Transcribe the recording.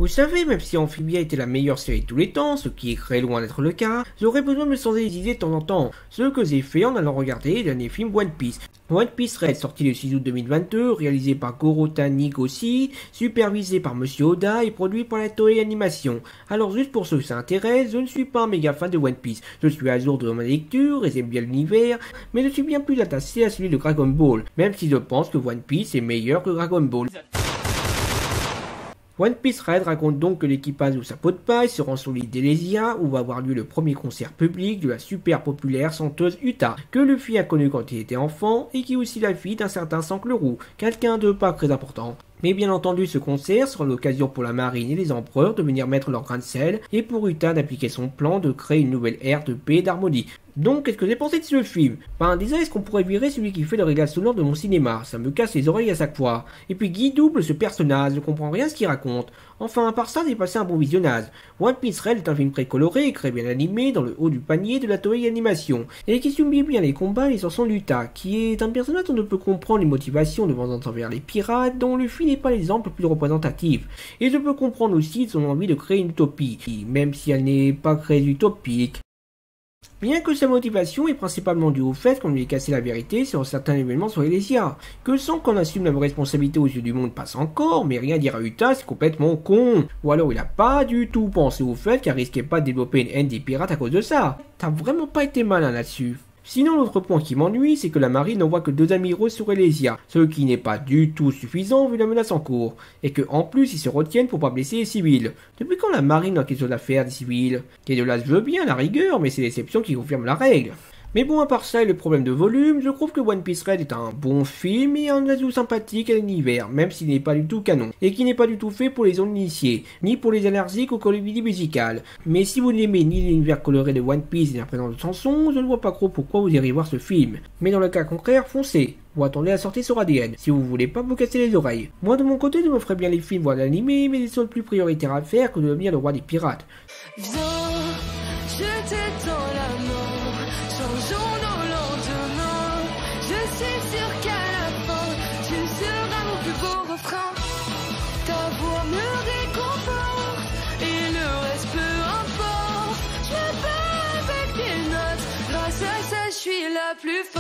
Vous savez, même si Amphibia était la meilleure série de tous les temps, ce qui est très loin d'être le cas, j'aurais besoin de me changer les idées de temps en temps. Ce que j'ai fait en allant regarder les derniers films One Piece. One Piece Red, sorti le 6 août 2022, réalisé par Goro Taniguchi, supervisé par Monsieur Oda et produit par la Toei Animation. Alors juste pour ceux que ça intéresse, je ne suis pas un méga fan de One Piece. Je suis à jour de ma lecture et j'aime bien l'univers, mais je suis bien plus attaché à celui de Dragon Ball, même si je pense que One Piece est meilleur que Dragon Ball. One Piece Red raconte donc que l'équipage de sa peau de paille se rend sur l'île d'Elesia où va avoir lieu le premier concert public de la super populaire chanteuse Uta, que Luffy a connue quand il était enfant et qui est aussi la fille d'un certain Sank le Roux, quelqu'un de pas très important. Mais bien entendu, ce concert sera l'occasion pour la marine et les empereurs de venir mettre leur grain de sel et pour Uta d'appliquer son plan de créer une nouvelle ère de paix et d'harmonie. Donc, qu'est-ce que j'ai pensé de ce film? Déjà, est-ce qu'on pourrait virer celui qui fait le réglage sonore de mon cinéma? Ça me casse les oreilles à chaque fois. Et puis, Guy double ce personnage, je comprends rien à ce qu'il raconte. Enfin, à part ça, j'ai passé un bon visionnage. One Piece Red est un film très coloré et très bien animé dans le haut du panier de la Toei Animation, et qui subit bien les combats et les chansons d'Uta, qui est un personnage dont on ne peut comprendre les motivations de vengeance envers les pirates, dont Luffy n'est pas l'exemple le plus représentatif. Et je peux comprendre aussi son envie de créer une utopie, même si elle n'est pas très utopique. Bien que sa motivation est principalement due au fait qu'on lui ait cassé la vérité sur certains événements sur Elesia, que sans qu'on assume la responsabilité aux yeux du monde passe encore, mais rien dire à Uta c'est complètement con. Ou alors il a pas du tout pensé au fait qu'elle risquait pas de développer une haine des pirates à cause de ça. T'as vraiment pas été malin là-dessus. Sinon, l'autre point qui m'ennuie, c'est que la marine n'envoie que 2 amiraux sur Elesia, ce qui n'est pas du tout suffisant vu la menace en cours, et que en plus ils se retiennent pour pas blesser les civils. Depuis quand la marine a quelque chose à faire des civils? Et de là je veux bien la rigueur, mais c'est l'exception qui confirme la règle. Mais bon, à part ça et le problème de volume, je trouve que One Piece Red est un bon film et un ajout sympathique à l'univers, même s'il n'est pas du tout canon, et qui n'est pas du tout fait pour les non-initiés, ni pour les allergiques aux comédies musicales. Mais si vous n'aimez ni l'univers coloré de One Piece ni la présence de chansons, je ne vois pas trop pourquoi vous iriez voir ce film. Mais dans le cas contraire, foncez, ou attendez la sortie sur ADN, si vous voulez pas vous casser les oreilles. Moi de mon côté, je me ferais bien les films voire l'animé, mais des choses plus prioritaires à faire que de devenir le roi des pirates. Viens, je t'étends la main. Changeons nos lendemains. Je suis sûr qu'à la fin, tu seras mon plus beau refrain. Ta voix me réconforte et le reste peu importe. Je me bats avec des notes. Grâce à ça, je suis la plus forte.